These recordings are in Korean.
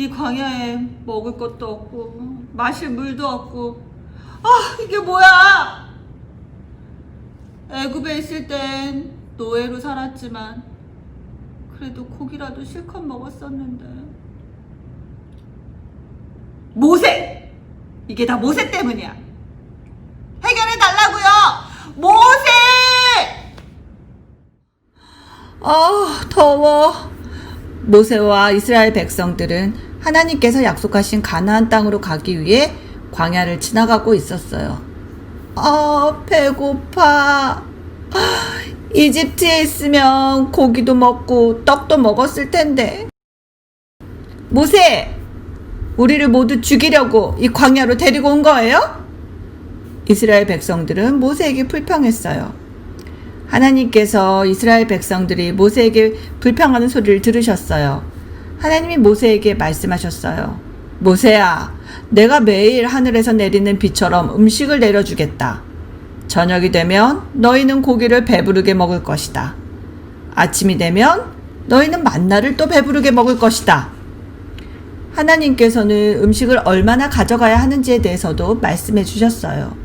이 광야에 먹을 것도 없고 마실 물도 없고 이게 뭐야? 애굽에 있을 땐 노예로 살았지만 그래도 고기라도 실컷 먹었었는데. 모세! 이게 다 모세 때문이야. 해결해 달라고요. 모세! 더워. 모세와 이스라엘 백성들은 하나님께서 약속하신 가나안 땅으로 가기 위해 광야를 지나가고 있었어요. 배고파. 이집트에 있으면 고기도 먹고 떡도 먹었을 텐데. 모세! 우리를 모두 죽이려고 이 광야로 데리고 온 거예요? 이스라엘 백성들은 모세에게 불평했어요. 하나님께서 이스라엘 백성들이 모세에게 불평하는 소리를 들으셨어요. 하나님이 모세에게 말씀하셨어요. 모세야, 내가 매일 하늘에서 내리는 비처럼 음식을 내려주겠다. 저녁이 되면 너희는 고기를 배부르게 먹을 것이다. 아침이 되면 너희는 만나를 또 배부르게 먹을 것이다. 하나님께서는 음식을 얼마나 가져가야 하는지에 대해서도 말씀해 주셨어요.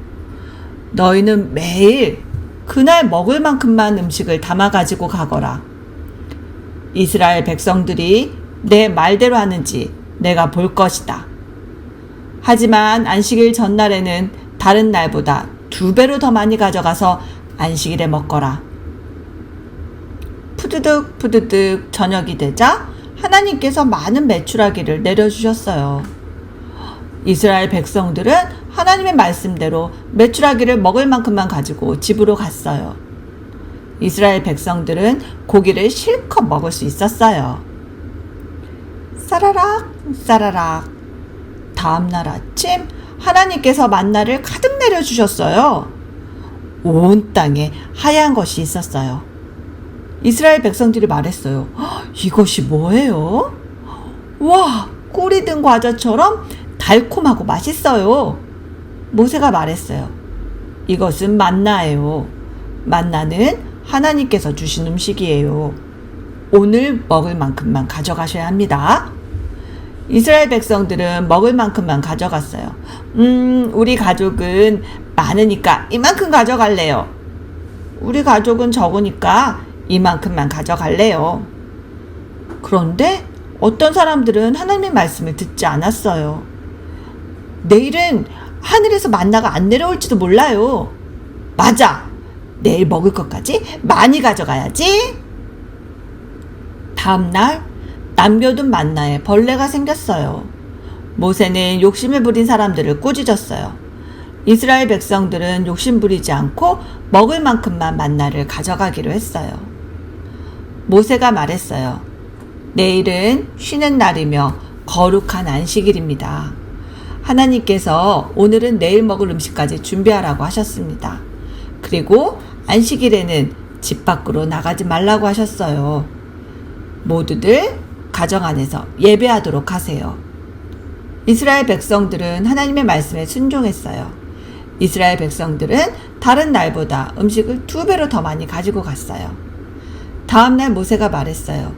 너희는 매일 그날 먹을 만큼만 음식을 담아 가지고 가거라. 이스라엘 백성들이 내 말대로 하는지 내가 볼 것이다. 하지만 안식일 전날에는 다른 날보다 2배로 더 많이 가져가서 안식일에 먹거라. 푸드득 푸드득 저녁이 되자 하나님께서 많은 메추라기를 내려주셨어요. 이스라엘 백성들은 하나님의 말씀대로 메추라기를 먹을 만큼만 가지고 집으로 갔어요. 이스라엘 백성들은 고기를 실컷 먹을 수 있었어요. 싸라락 싸라락. 다음날 아침 하나님께서 만나를 가득 내려주셨어요. 온 땅에 하얀 것이 있었어요. 이스라엘 백성들이 말했어요. 이것이 뭐예요? 와, 꿀이 든 과자처럼 달콤하고 맛있어요. 모세가 말했어요. 이것은 만나예요. 만나는 하나님께서 주신 음식이에요. 오늘 먹을 만큼만 가져가셔야 합니다. 이스라엘 백성들은 먹을 만큼만 가져갔어요. 우리 가족은 많으니까 이만큼 가져갈래요. 우리 가족은 적으니까 이만큼만 가져갈래요. 그런데 어떤 사람들은 하나님의 말씀을 듣지 않았어요. 내일은 하늘에서 만나가 안 내려올지도 몰라요. 맞아. 내일 먹을 것까지 많이 가져가야지. 다음날 남겨둔 만나에 벌레가 생겼어요. 모세는 욕심을 부린 사람들을 꾸짖었어요. 이스라엘 백성들은 욕심 부리지 않고 먹을 만큼만 만나를 가져가기로 했어요. 모세가 말했어요. 내일은 쉬는 날이며 거룩한 안식일입니다. 하나님께서 오늘은 내일 먹을 음식까지 준비하라고 하셨습니다. 그리고 안식일에는 집 밖으로 나가지 말라고 하셨어요. 모두들 가정 안에서 예배하도록 하세요. 이스라엘 백성들은 하나님의 말씀에 순종했어요. 이스라엘 백성들은 다른 날보다 음식을 2배로 더 많이 가지고 갔어요. 다음날 모세가 말했어요.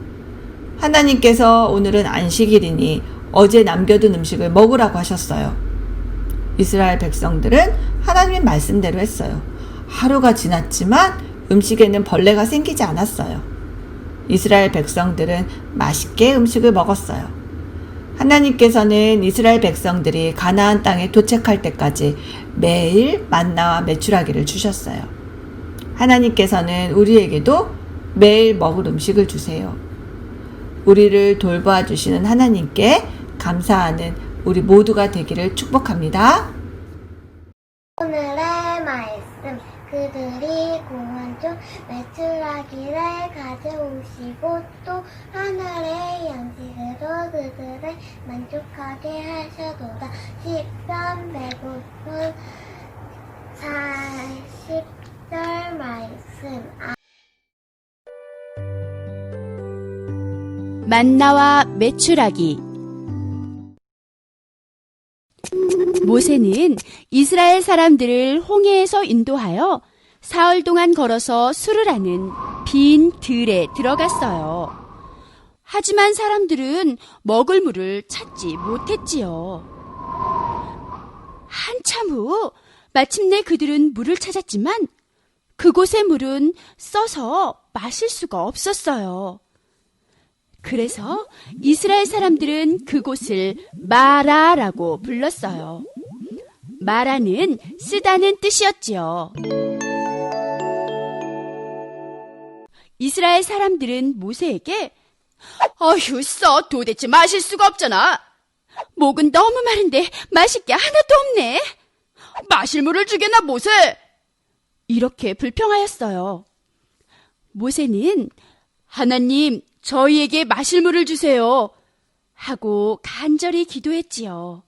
하나님께서 오늘은 안식일이니 어제 남겨둔 음식을 먹으라고 하셨어요. 이스라엘 백성들은 하나님의 말씀대로 했어요. 하루가 지났지만 음식에는 벌레가 생기지 않았어요. 이스라엘 백성들은 맛있게 음식을 먹었어요. 하나님께서는 이스라엘 백성들이 가나안 땅에 도착할 때까지 매일 만나와 메추라기를 주셨어요. 하나님께서는 우리에게도 매일 먹을 음식을 주세요. 우리를 돌보아 주시는 하나님께 감사하는 우리 모두가 되기를 축복합니다. 오늘의 말씀. 그들이 공원 중 메추라기를 가져오시고 또 하늘의 양식으로 그들을 만족하게 하셔도다. 시편 105편 40절 말씀. 만나와 메추라기. 모세는 이스라엘 사람들을 홍해에서 인도하여 사흘 동안 걸어서 수르라는 빈 들에 들어갔어요. 하지만 사람들은 먹을 물을 찾지 못했지요. 한참 후 마침내 그들은 물을 찾았지만 그곳의 물은 써서 마실 수가 없었어요. 그래서 이스라엘 사람들은 그곳을 마라라고 불렀어요. 마라는 쓰다는 뜻이었지요. 이스라엘 사람들은 모세에게 어휴, 도대체 마실 수가 없잖아. 목은 너무 마른데 마실 게 하나도 없네. 마실 물을 주게나, 모세. 이렇게 불평하였어요. 모세는 하나님, 저희에게 마실 물을 주세요 하고 간절히 기도했지요.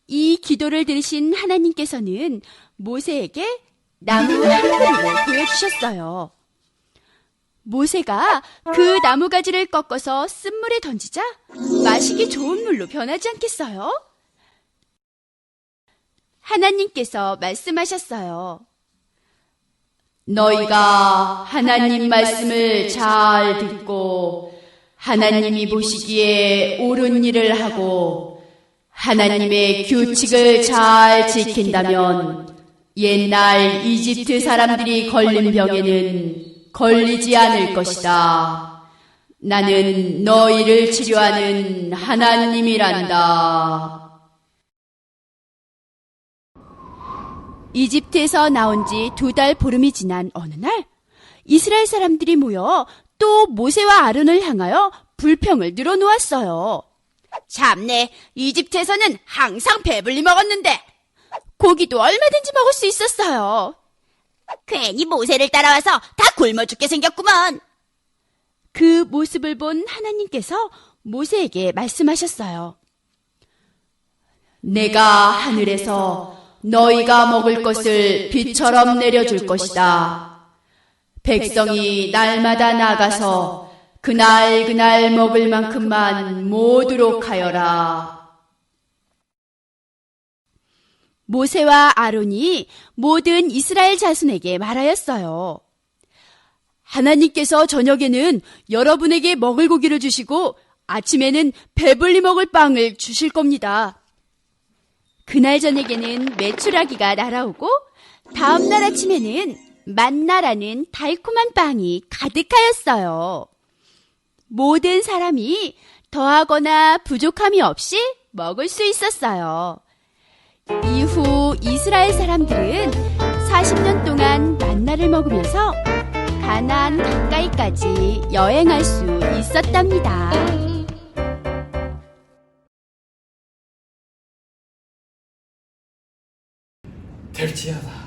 이 기도를 들으신 하나님께서는 모세에게 나무 한 그루를 보여주셨어요. 모세가 그 나무가지를 꺾어서 쓴물에 던지자 마시기 좋은 물로 변하지 않겠어요? 하나님께서 말씀하셨어요. 너희가 하나님 말씀을 잘 듣고 하나님이 보시기에 옳은 일을 하고 하나님의 규칙을 잘 지킨다면 옛날 이집트 사람들이 걸린 병에는 걸리지 않을 것이다. 나는 너희를 치료하는 하나님이란다. 이집트에서 나온 지 2달 보름이 지난 어느 날 이스라엘 사람들이 모여 또 모세와 아론을 향하여 불평을 늘어놓았어요. 참내, 이집트에서는 항상 배불리 먹었는데 고기도 얼마든지 먹을 수 있었어요. 괜히 모세를 따라와서 다 굶어 죽게 생겼구먼. 그 모습을 본 하나님께서 모세에게 말씀하셨어요. 내가 하늘에서 너희가 먹을 것을 비처럼 내려줄 것이다. 백성이 날마다 나가서 그날 먹을 만큼만 모으도록 하여라. 모세와 아론이 모든 이스라엘 자손에게 말하였어요. 하나님께서 저녁에는 여러분에게 먹을 고기를 주시고 아침에는 배불리 먹을 빵을 주실 겁니다. 그날 저녁에는 메추라기가 날아오고 다음 날 아침에는 만나라는 달콤한 빵이 가득하였어요. 모든 사람이 더하거나 부족함이 없이 먹을 수 있었어요. 이후 이스라엘 사람들은 40년 동안 만나를 먹으면서 가나안 가까이까지 여행할 수 있었답니다. 될지어다.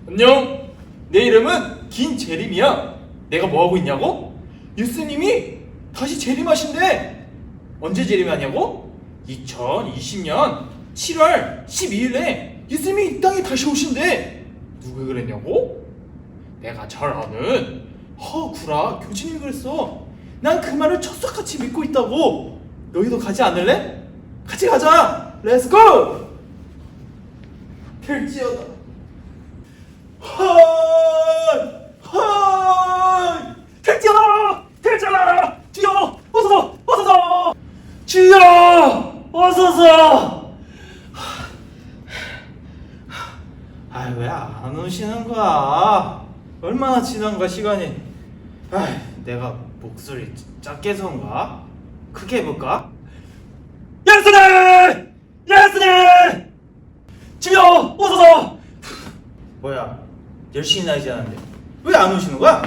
안녕. 내 이름은 김재림이야. 내가 뭐하고 있냐고? 예수님이 다시 재림하신대. 언제 재림하냐고? 2020년 7월 12일에 예수님이 이 땅에 다시 오신대. 누가 그랬냐고? 내가 잘 아는 허구라 교주님이 그랬어. 난 그 말을 철석같이 믿고 있다고. 너희도 가지 않을래? 같이 가자. 렛츠고. 될지어다. 될지어다. 주여 어서서. 주여 어서서. 왜 안 오시는 거야? 얼마나 지난 거야 시간이? 내가 목소리 작게 해서인가? 크게 해볼까? 예수님! 주여 어서서. 뭐야, 10시나 이지 않았는데 왜 안 오시는 거야?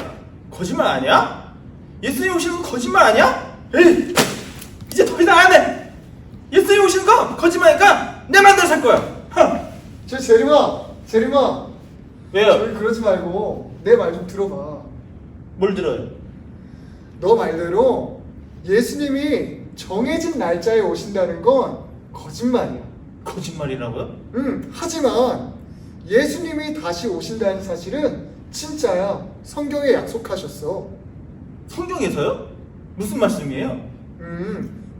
거짓말 아니야? 예수님 오시는 거 거짓말 아니야? 에이, 이제 더 이상 안 해. 예수님 오시는 거 거짓말이니까 내 맘대로 살 거야. 저 재림아 왜요? 저기 그러지 말고 내 말 좀 들어봐. 뭘 들어요? 너 말대로 예수님이 정해진 날짜에 오신다는 건 거짓말이야. 거짓말이라고요? 하지만 예수님이 다시 오신다는 사실은 진짜야. 성경에 약속하셨어. 성경에서요? 무슨 말씀이에요?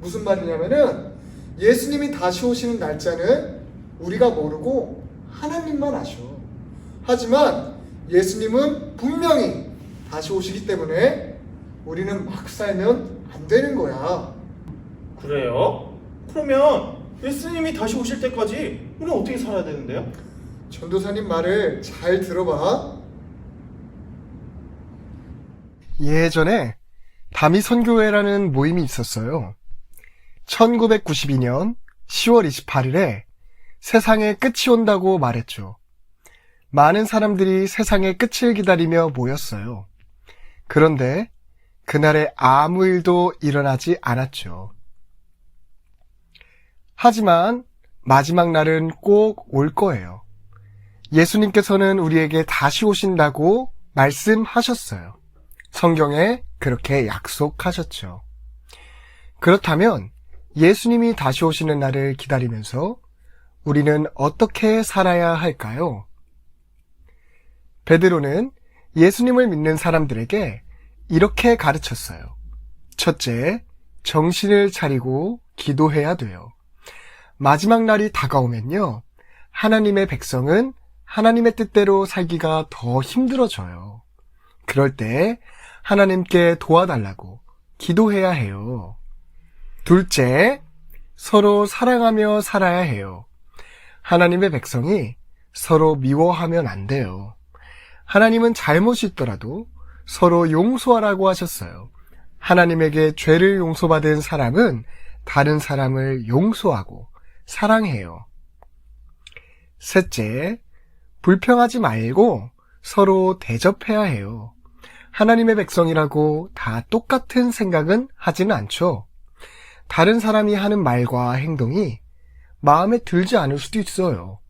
무슨 말이냐면은 예수님이 다시 오시는 날짜는 우리가 모르고 하나님만 아셔. 하지만 예수님은 분명히 다시 오시기 때문에 우리는 막 살면 안 되는 거야. 그래요? 그러면 예수님이 다시 오실 때까지 우리는 어떻게 살아야 되는데요? 전도사님 말을 잘 들어봐. 예전에 다미선교회라는 모임이 있었어요. 1992년 10월 28일에 세상의 끝이 온다고 말했죠. 많은 사람들이 세상의 끝을 기다리며 모였어요. 그런데 그날에 아무 일도 일어나지 않았죠. 하지만 마지막 날은 꼭 올 거예요. 예수님께서는 우리에게 다시 오신다고 말씀하셨어요. 성경에 그렇게 약속하셨죠. 그렇다면 예수님이 다시 오시는 날을 기다리면서 우리는 어떻게 살아야 할까요? 베드로는 예수님을 믿는 사람들에게 이렇게 가르쳤어요. 첫째, 정신을 차리고 기도해야 돼요. 마지막 날이 다가오면요, 하나님의 백성은 하나님의 뜻대로 살기가 더 힘들어져요. 그럴 때 하나님께 도와달라고 기도해야 해요. 둘째, 서로 사랑하며 살아야 해요. 하나님의 백성이 서로 미워하면 안 돼요. 하나님은 잘못이 있더라도 서로 용서하라고 하셨어요. 하나님에게 죄를 용서받은 사람은 다른 사람을 용서하고 사랑해요. 셋째, 불평하지 말고 서로 대접해야 해요. 하나님의 백성이라고 다 똑같은 생각은 하지는 않죠. 다른 사람이 하는 말과 행동이 마음에 들지 않을 수도 있어요.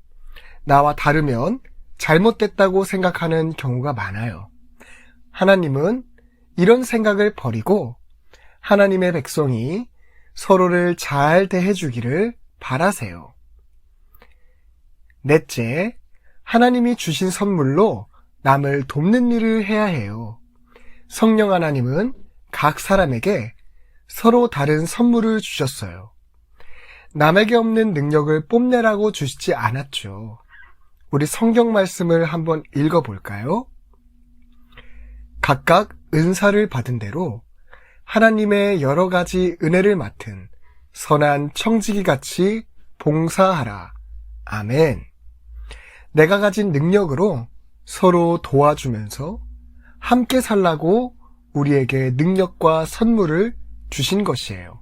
나와 다르면 잘못됐다고 생각하는 경우가 많아요. 하나님은 이런 생각을 버리고 하나님의 백성이 서로를 잘 대해주기를 바라세요. 넷째, 하나님이 주신 선물로 남을 돕는 일을 해야 해요. 성령 하나님은 각 사람에게 서로 다른 선물을 주셨어요. 남에게 없는 능력을 뽐내라고 주시지 않았죠. 우리 성경 말씀을 한번 읽어볼까요? 각각 은사를 받은 대로 하나님의 여러 가지 은혜를 맡은 선한 청지기같이 봉사하라. 아멘. 내가 가진 능력으로 서로 도와주면서 함께 살라고 우리에게 능력과 선물을 주신 것이에요.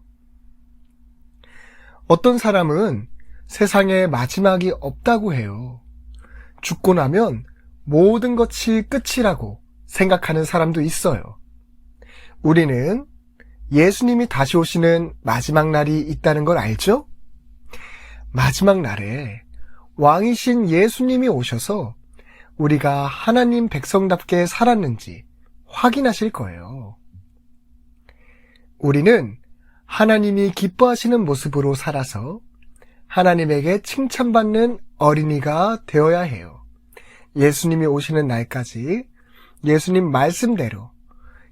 어떤 사람은 세상에 마지막이 없다고 해요. 죽고 나면 모든 것이 끝이라고 생각하는 사람도 있어요. 우리는 예수님이 다시 오시는 마지막 날이 있다는 걸 알죠? 마지막 날에 왕이신 예수님이 오셔서 우리가 하나님 백성답게 살았는지 확인하실 거예요. 우리는 하나님이 기뻐하시는 모습으로 살아서 하나님에게 칭찬받는 어린이가 되어야 해요. 예수님이 오시는 날까지 예수님 말씀대로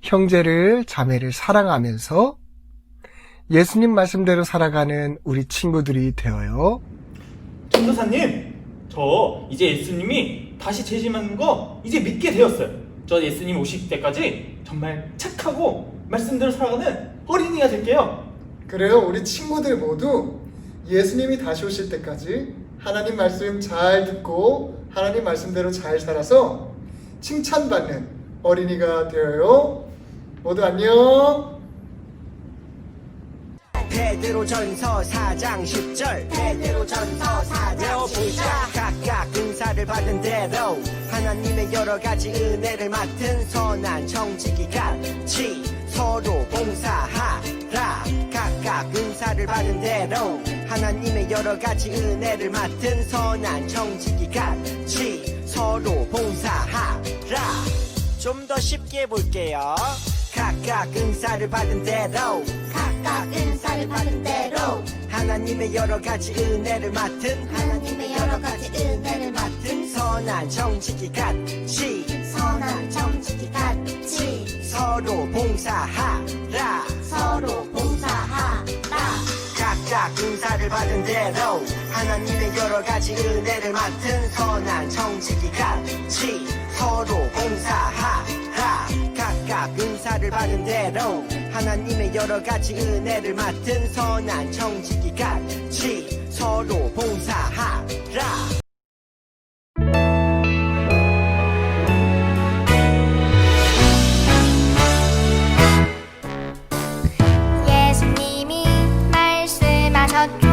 형제를, 자매를 사랑하면서 예수님 말씀대로 살아가는 우리 친구들이 되어요. 전도사님, 저 이제 예수님이 다시 재림하는 거 이제 믿게 되었어요. 저 예수님 오실 때까지 정말 착하고 말씀대로 살아가는 어린이가 될게요. 그래요. 우리 친구들 모두 예수님이 다시 오실 때까지 하나님 말씀 잘 듣고 하나님 말씀대로 잘 살아서 칭찬받는 어린이가 되어요. 모두 안녕. 베드로전서 4장 10절 베드로전서 4장 10절 각각 은사를 받은 대로 하나님의 여러 가지 은혜를 맡은 선한 청지기 같이 서로 봉사하라. 각각 은사를 받은 대로 하나님의 여러 가지 은혜를 맡은 선한 청지기 같이 서로 봉사하라. 좀 더 쉽게 볼게요. 각각 은사를 받은 대로 하나님의 여러 가지 은혜를 맡은 선한 청지기 같이 서로 봉사하라. 각각 은사를 받은 대로 하나님의 여러 가지 은혜를 맡은 선한 청지기 같이 서로 봉사하라. 각각 은사를 받은 대로 하나님의 여러 가지 은혜를 맡은 선한 청지기 같이 서로 봉사하라. 예수님이 말씀하셨죠.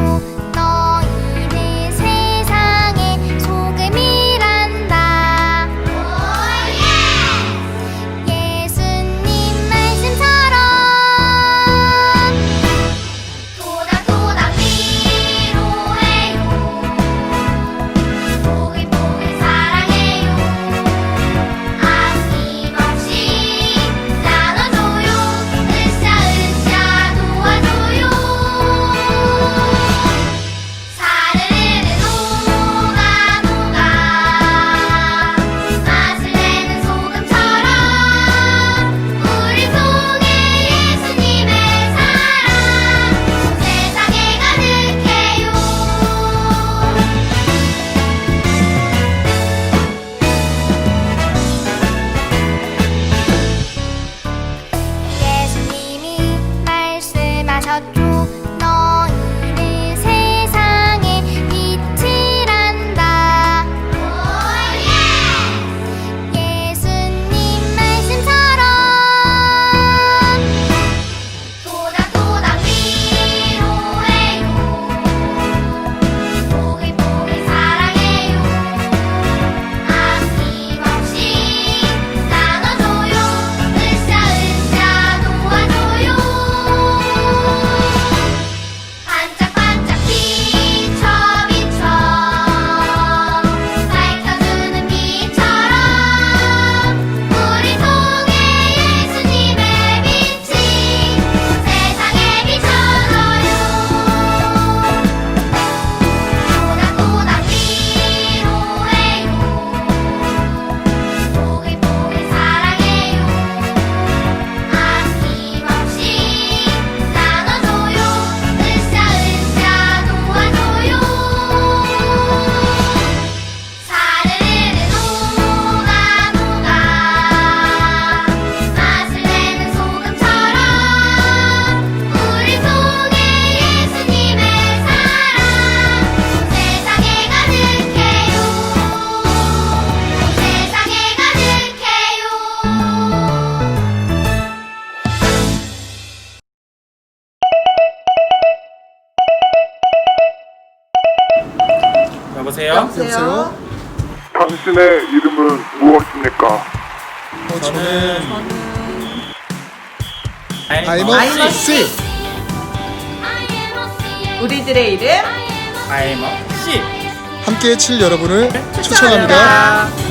너희는 세상의 소금이란다. 예수님 말씀처럼 도닥도닥 위로해요. 보글보글 사랑해요. 아낌없이 나눠줘요. 으쌰으쌰 도와줘요. 사르르르 녹아 맛을 내는 소금처럼 우리 속에 예수님의 사랑 세상에 가득해요. 예수님이 말씀하셨죠. 너희는 세상의 빛이란다. 예수님 말씀처럼 도닥도닥 위로해요. 보글보글 사랑해요. 아낌없이 나눠줘요. 으쌰으쌰 도와줘요. 반짝반짝 비춰 비춰 밝혀주는 빛처럼 우리 속에 예수님의 빛이 세상에 비춰져요. 도닥도닥 위로해요. 보글보글 사랑해요. 아낌없이 나눠줘요. 으쌰으쌰 도와줘요. 사르르르 녹아 맛을 내는 소금처럼 우리 속에 예수님의 사랑 세상에 가득해요. 세상에 가득해요. 여보세요? 여보세요? 당신의 이름은 무엇입니까? 저는 아이머 아이머 씨. 우리들의 이름 아이머 씨 함께 칠 여러분을 축하합니다. 초청합니다.